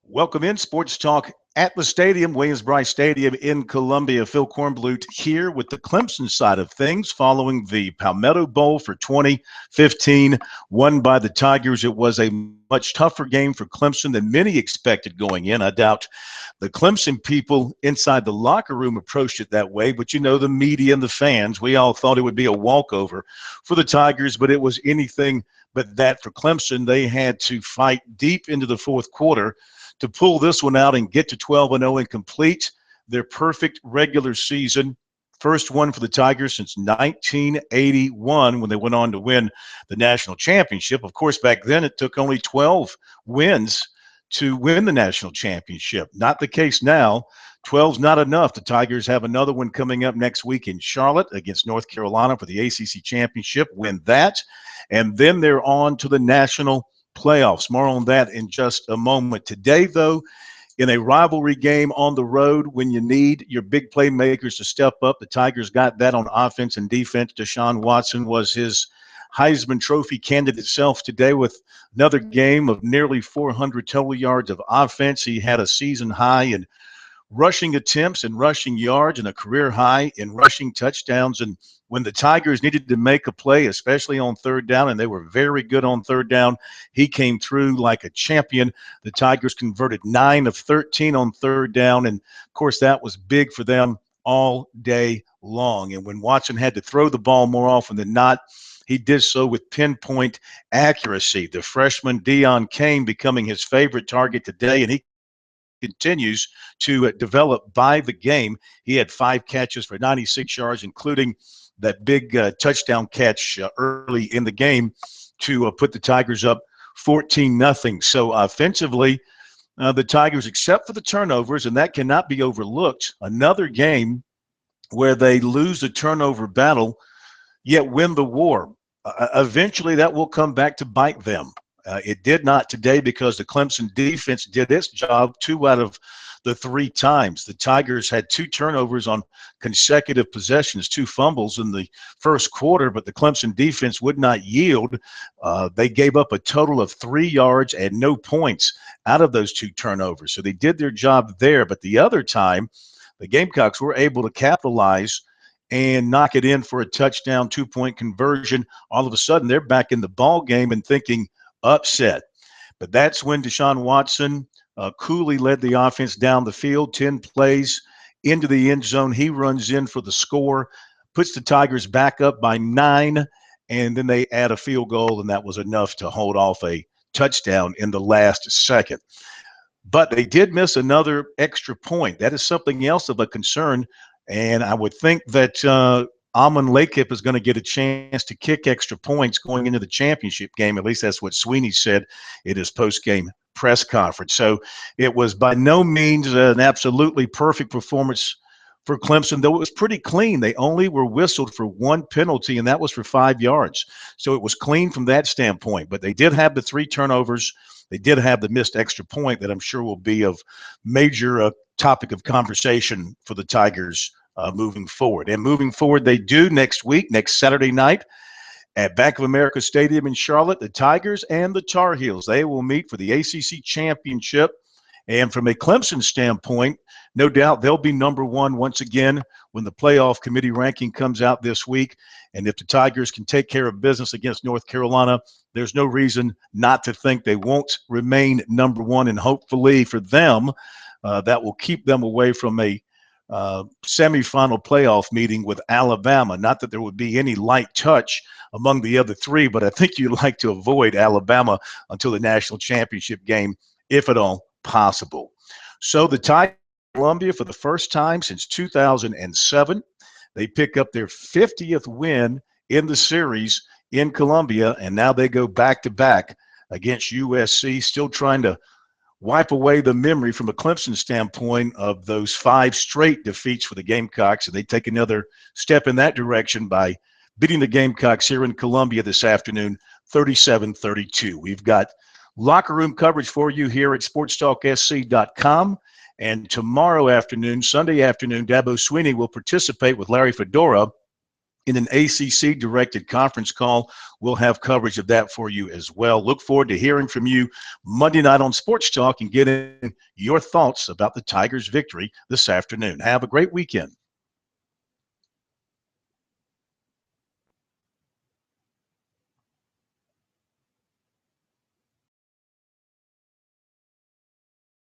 Welcome in Sports Talk at the stadium, Williams-Brice Stadium in Columbia. Phil Kornblut here with the Clemson side of things following the Palmetto Bowl for 2015, won by the Tigers. It was a much tougher game for Clemson than many expected going in. I doubt the Clemson people inside the locker room approached it that way, but you know, the media and the fans, we all thought it would be a walkover for the Tigers, but it was anything but that for Clemson. They had to fight deep into the fourth quarter to pull this one out and get to 12-0 and complete their perfect regular season. First one for the Tigers since 1981 when they went on to win the national championship. Of course, back then it took only 12 wins to win the national championship. Not the case now. 12's not enough. The Tigers have another one coming up next week in Charlotte against North Carolina for the ACC championship. Win that, and then they're on to the national playoffs. More on that in just a moment. Today, though, in a rivalry game on the road, when you need your big playmakers to step up, the Tigers got that on offense and defense. Deshaun Watson was his Heisman Trophy candidate self today with another game of nearly 400 total yards of offense. He had a season high in rushing attempts and rushing yards and a career high in rushing touchdowns. And when the Tigers needed to make a play, especially on third down, and they were very good on third down, he came through like a champion. The Tigers converted 9 of 13 on third down, and of course that was big for them all day long. And when Watson had to throw the ball more often than not, he did so with pinpoint accuracy. The freshman Deion Kane becoming his favorite target today, and he continues to develop by the game. He had 5 catches for 96 yards, including that big touchdown catch early in the game to put the Tigers up 14-0. So offensively, the Tigers, except for the turnovers, and that cannot be overlooked, another game where they lose the turnover battle, yet win the war. Eventually, that will come back to bite them. It did not today because the Clemson defense did its job 2 out of the 3 times. The Tigers had 2 turnovers on consecutive possessions, 2 fumbles in the first quarter, but the Clemson defense would not yield. They gave up a total of 3 yards and no points out of those 2 turnovers. So they did their job there. But the other time, the Gamecocks were able to capitalize and knock it in for a touchdown, 2-point conversion. All of a sudden, they're back in the ball game and thinking, upset. But that's when Deshaun Watson coolly led the offense down the field, 10 plays into the end zone. He runs in for the score, puts the Tigers back up by 9, and then they add a field goal, and that was enough to hold off a touchdown in the last second. But they did miss another extra point. That is something else of a concern, and I would think that Amon Lakip is going to get a chance to kick extra points going into the championship game. At least that's what Sweeney said in his post-game press conference. So it was by no means an absolutely perfect performance for Clemson, though it was pretty clean. They only were whistled for 1 penalty, and that was for 5 yards. So it was clean from that standpoint. But they did have the 3 turnovers. They did have the missed extra point that I'm sure will be of major topic of conversation for the Tigers moving forward. And moving forward, they do next week, next Saturday night at Bank of America Stadium in Charlotte, the Tigers and the Tar Heels. They will meet for the ACC championship. And from a Clemson standpoint, no doubt they'll be number 1 once again when the playoff committee ranking comes out this week. And if the Tigers can take care of business against North Carolina, there's no reason not to think they won't remain number 1. And hopefully for them, that will keep them away from a semifinal playoff meeting with Alabama. Not that there would be any light touch among the other 3, but I think you'd like to avoid Alabama until the national championship game, if at all possible. So the Tigers in Columbia for the first time since 2007. They pick up their 50th win in the series in Columbia, and now they go back-to-back against USC, still trying to wipe away the memory from a Clemson standpoint of those 5 straight defeats for the Gamecocks, and they take another step in that direction by beating the Gamecocks here in Columbia this afternoon, 37-32. We've got locker room coverage for you here at sportstalksc.com, and tomorrow afternoon, Sunday afternoon, Dabo Sweeney will participate with Larry Fedora in an ACC-directed conference call. We'll have coverage of that for you as well. Look forward to hearing from you Monday night on Sports Talk and getting your thoughts about the Tigers' victory this afternoon. Have a great weekend.